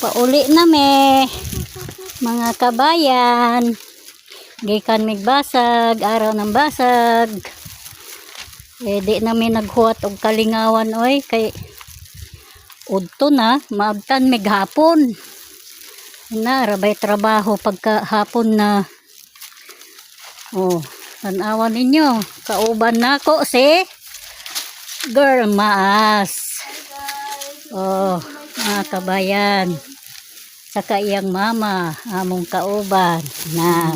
Pauli na me mga kabayan. Gikan migbasag, araw ng basag. Di namin naghuwat og kalingawan oy kay udto na maabtan mighapon. Na rabay trabaho pagka hapon na. Oh, tanawan ninyo, kauban nako si Girl Maas. Oh, mga kabayan. Saka iyang mama, among kauban na.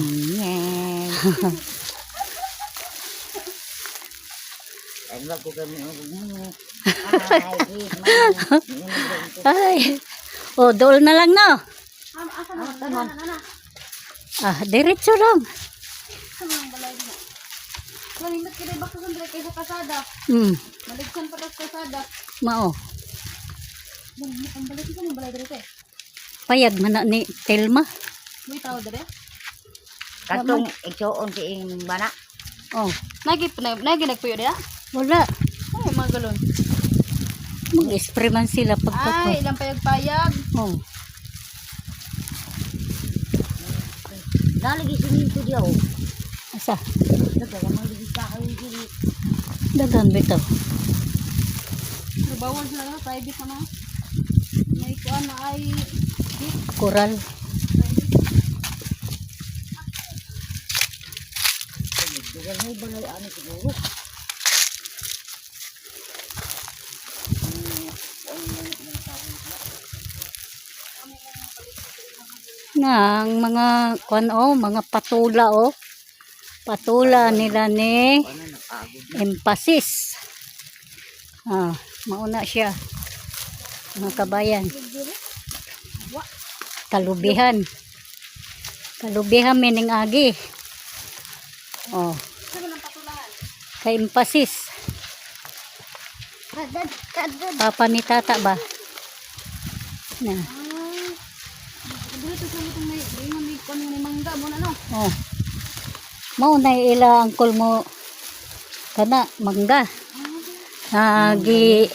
Ay, oh, dool na lang no. Ah, diretso lang. Maligsan pa tas kasada. Mao. Ang balik ko ng balay dito. Payag man na ni Telma. May tao dire. Katong igsoon si ing bana. Oh, Nagi nagpuyo dia. wala. Ay, mga galon. Mag-spray man sila Ay, pagkako. ilang payag-payag. Oh, Dalagi siminto diaw. asa? Daga man di ka kayo dili. Dagan bitaw. Pero bawal sila na private na. May kuan na ay Koral. Dagan may balay ani siguro. Na ang mga kuan mga patula patula nila ni Emphasis. Ah, mauna siya mga kabayan. Kalubihan mining agi. Oh, kay Emphasis. Papa ni tata ba na. dito sa itong may kuan ni mangga mo na no. Oh. Mao na ila angkol mo kana mangga. Gi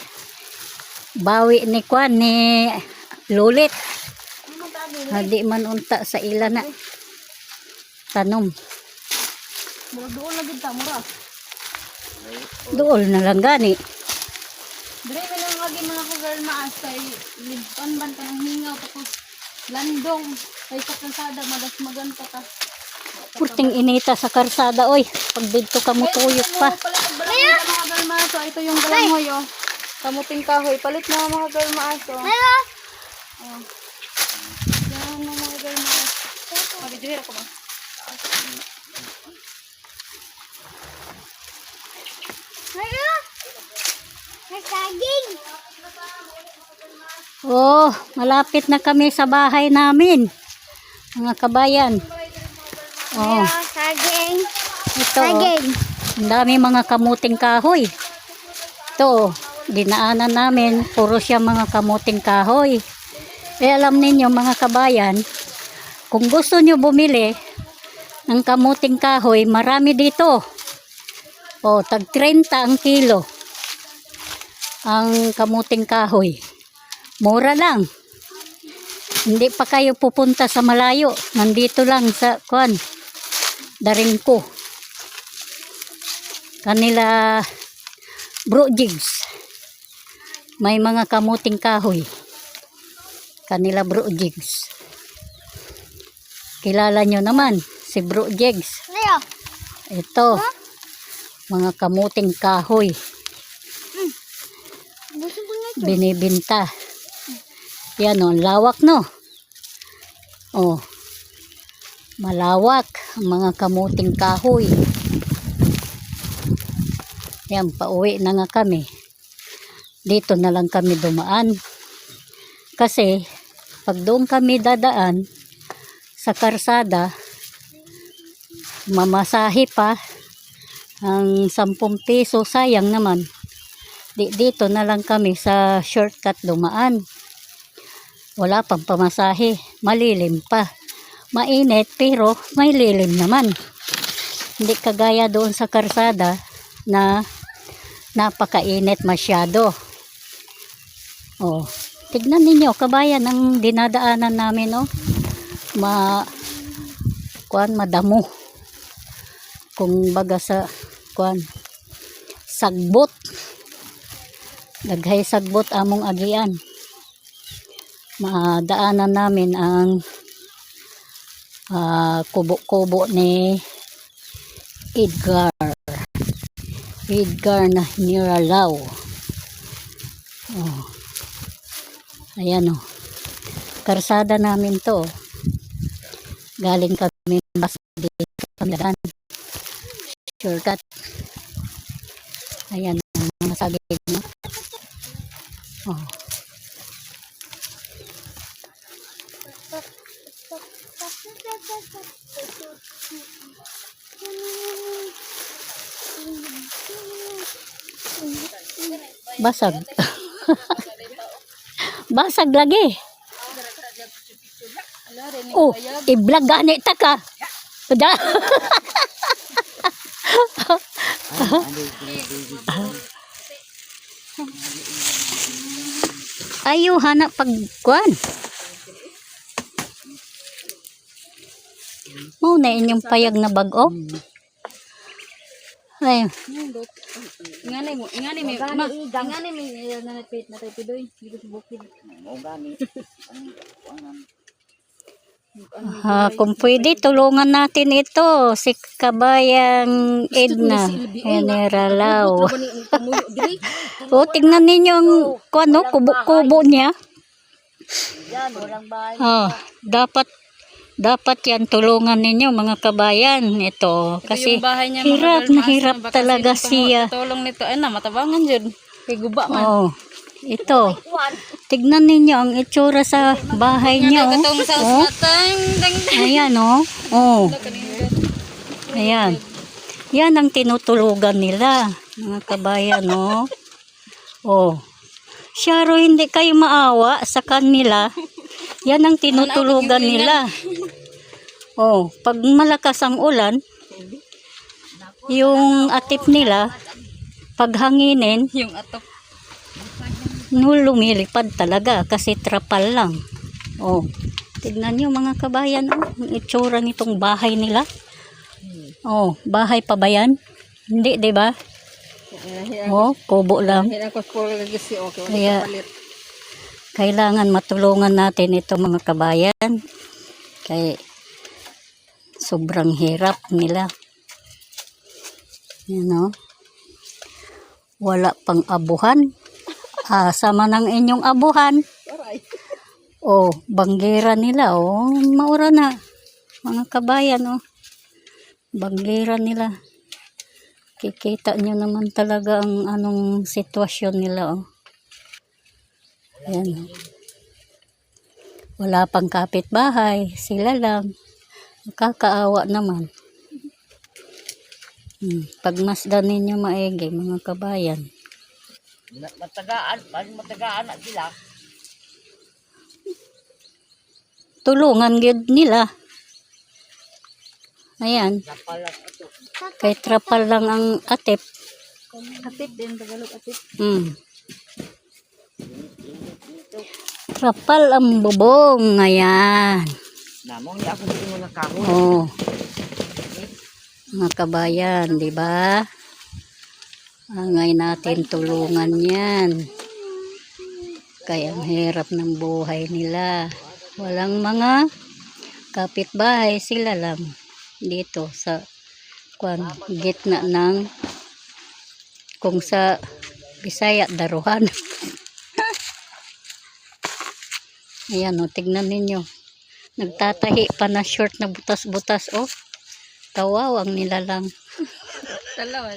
bawi ni kwan ni lulit. Di man unta sa ila na tanom. Doon lagi ta mura. Duol na lang gani. Dire man lang lagi mga ko girl maas kay ligpan ban ka ng hingaw tapos landong kay sa kalsada madas maganta ka. Purting inita sa karsada oy. Pag dito ka mo tuyok pa. Palit mga girl maas. So, ito yung galangoy oh. Kamuting kahoy. Palit na mga girl maas oh. Oh. Yan na mga girl maas. Mabidyohira ko ba? Oh, malapit na kami sa bahay namin. Mga kabayan. Oh, Saging. ito ang dami mga kamuting kahoy. Ito, dinaanan namin, puro siya mga kamuting kahoy. Alam ninyo mga kabayan, kung gusto nyo bumili ng kamuting kahoy, marami dito. Oh, tag 30 ang kilo. Ang kamuting kahoy. Mura lang. Hindi pa kayo pupunta sa malayo. Nandito lang sa kuan. Daringko. Kanila Bro Jigs. May mga kamuting kahoy. Kanila Bro Jigs. Kilala nyo naman si Bro Jigs. Ito. Mga kamuting kahoy. Binibinta. Yan o, lawak no. Oh. Malawak ang mga kamuting kahoy. Yan, pauwi na nga kami. Dito na lang kami dumaan. Kasi, pag doon kami dadaan sa karsada, mamasahe pa ang 10 piso. Sayang naman. Dito na lang kami sa shortcut dumaan. Wala pang pamasahe. Malilim pa. Mainit pero may lilim naman. Hindi kagaya doon sa karsada na napakainit masyado. Oh, Tignan ninyo, kabayan, ang dinadaanan namin, oh. Madamo. Kung baga sa, sagbot. Daghay sagbot among agian. Madaanan namin ang kubo-kubo ni Edgar na Niralaw. Oh. Ayan, oh. Karsada namin to. Galing kami basta dito kami daan. Shortcut. Ayan, mga sagig, no? Oh. Basag. Basag lagi. Oh, i-vlog gani ta ka. Da. Ayo hanap pagkuan. Mo na inyong payag na bag-o. Ay, Ingani mo nanatpit na tayo pidoy. Dito sa bukid. kung pwede tulungan natin ito si Kabayang Edna Niralaw. O tingnan ninyo ang kubo-kubo niya. Dapat yan tulungan ninyo mga kabayan ito kasi hirap na hirap talaga siya. Tulong nito ay na matabangan jud. Kay guba man. Oh, ito. Tignan ninyo ang itsura sa bahay niya. Oh. Ayan, oh. Oh. Ayan. Yan ang tinutulugan nila, mga kabayan, oh. Oh. Syaro, hindi kayo maawa sa kanila. Yan ang tinutulugan nila. Oh, pag malakas ang ulan, yung atip nila, paghanginin, Yung atok. lumilipad talaga kasi trapal lang. Oh, tignan nyo mga kabayan, oh, ang itsura nitong bahay nila. Oh, bahay pa ba yan? Hindi, di ba? Oh, kubo lang. Kaya kailangan matulungan natin ito mga kabayan. Kaya sobrang hirap nila. Yan, oh. Wala pang abuhan. Sama ng inyong abuhan. Oh, banggera nila. Oh, maura na. Mga kabayan, oh. Banggera nila. Kikita nyo naman talaga ang anong sitwasyon nila, oh. Ayan. Wala pang kapitbahay. Sila lang. Nakakaawa naman. Pagmasdan ninyo maigi, mga kabayan. Matagaan na sila. Tulungan gyud nila. Ayan. Kay trapal lang ang atip. Atip din Tagalog atip. Trapal ang bubong. Ayan. Namong ni ako dito nga kahoy. Oh. Mga kabayan, di ba? Angay natin tulungan yan. Kaya ang hirap ng buhay nila. Walang mga kapitbahay, sila lang dito sa gitna ng kung sa Bisaya daruhan. Ayan, o, tignan ninyo. Nagtatahi pa na short na butas-butas, oh. Kawawang nila lang. Dalawa.